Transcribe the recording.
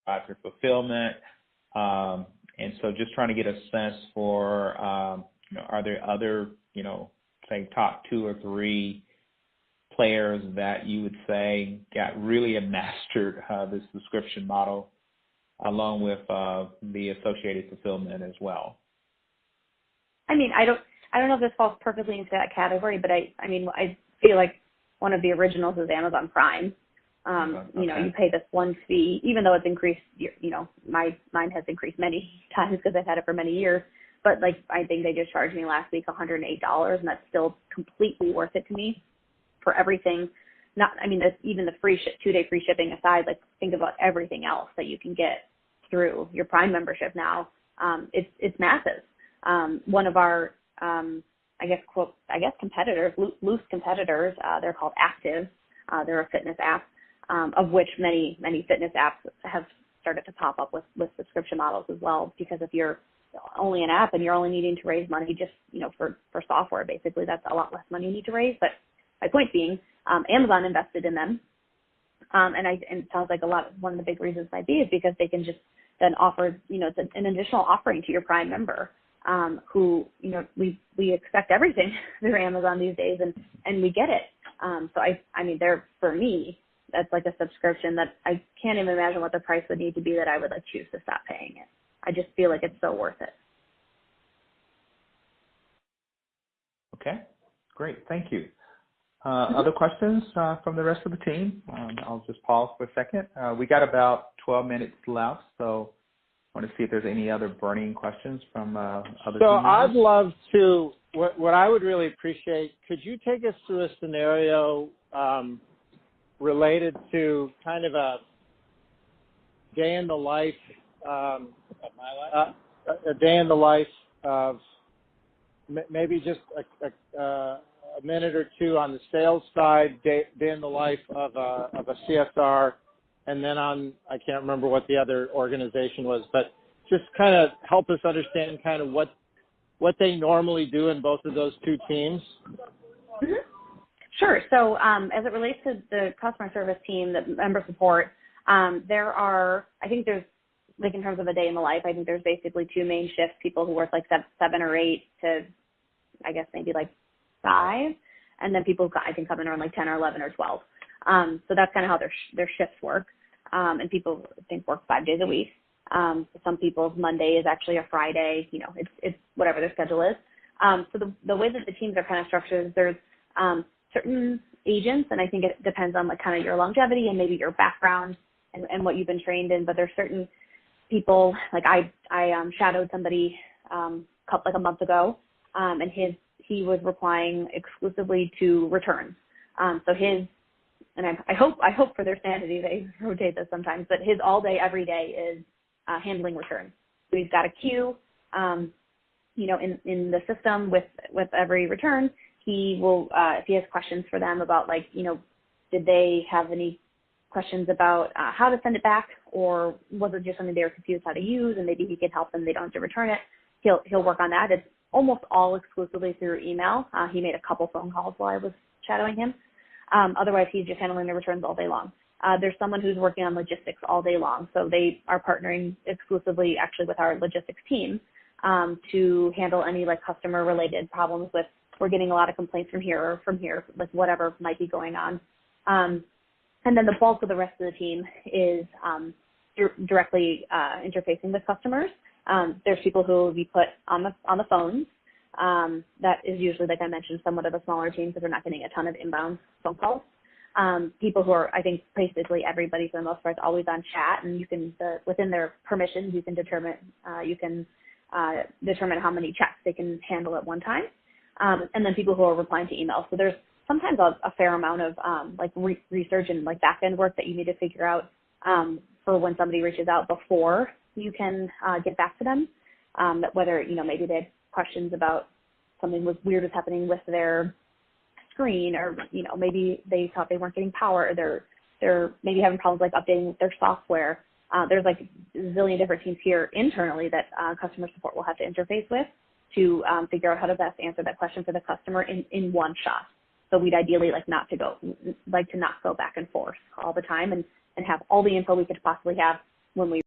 drive your fulfillment. And so just trying to get a sense for, are there other, say top 2 or 3 players that you would say got really mastered the subscription model along with the associated fulfillment as well? I mean, I don't know if this falls perfectly into that category, but I feel like one of the originals is Amazon Prime. You pay this one fee, even though it's increased, mine has increased many times because I've had it for many years. But I think they just charged me last week $108, and that's still completely worth it to me for everything. Even the free 2-day free shipping aside, think about everything else that you can get through your Prime membership now. It's massive. One of our, competitors, loose competitors, they're called Active. They're a fitness app, of which many fitness apps have started to pop up with subscription models as well. Because if you're only an app and you're only needing to raise money just, for software, basically, that's a lot less money you need to raise. But my point being, Amazon invested in them. And it sounds like one of the big reasons might be is because they can just then offer, it's an additional offering to your Prime member, who, we expect everything through Amazon these days, and we get it. So for me, that's like a subscription that I can't even imagine what the price would need to be that I would choose to stop paying it. I just feel like it's so worth it. Okay, great. Thank you. Other questions from the rest of the team? I'll just pause for a second. We got about 12 minutes left, so I want to see if there's any other burning questions from other team members. So I'd love to, what I would really appreciate, could you take us through a scenario related to kind of a day in the life, a day in the life of maybe just a minute or two on the sales side, day in the life of a CSR, and then I can't remember what the other organization was, but just kind of help us understand kind of what they normally do in both of those two teams. Mm-hmm. Sure. So as it relates to the customer service team, the member support, there are, I think there's, in terms of a day in the life, I think there's basically 2 main shifts, people who work 7 or 8 to, I guess, maybe 5, and then people I think come in around 10 or 11 or 12. So that's kind of how their shifts work. And people, I think, work 5 days a week. Some people's Monday is actually a Friday. It's whatever their schedule is. So the way that the teams are kind of structured is there's certain agents, and I think it depends on kind of your longevity and maybe your background and what you've been trained in. But there's certain people, I shadowed somebody a month ago, and he was replying exclusively to returns. So his, and I hope for their sanity they rotate this sometimes, but his all day every day is handling returns. So he's got a queue, in the system with every return. He will, if he has questions for them about did they have any questions about how to send it back, or was it just something they were confused how to use, and maybe he could help them, they don't have to return it. He'll work on that. It's almost all exclusively through email. He made a couple phone calls while I was shadowing him. Otherwise, he's just handling the returns all day long. There's someone who's working on logistics all day long. So they are partnering exclusively actually with our logistics team to handle any customer related problems with, we're getting a lot of complaints from here, whatever might be going on. And then the bulk of the rest of the team is directly interfacing with customers. There's people who will be put on the phones. That is usually, like I mentioned, somewhat of a smaller team because they're not getting a ton of inbound phone calls. People who are, I think, basically everybody for the most part is always on chat, and you can, within their permissions, you can determine how many chats they can handle at one time. And then people who are replying to emails. So there's sometimes a fair amount of research and back end work that you need to figure out for when somebody reaches out before you can get back to them. That whether maybe they had questions about something was weird was happening with their screen, or maybe they thought they weren't getting power, or they're maybe having problems updating their software. There's a zillion different teams here internally that customer support will have to interface with to figure out how to best answer that question for the customer in one shot. So we'd ideally like to not go back and forth all the time and have all the info we could possibly have, when we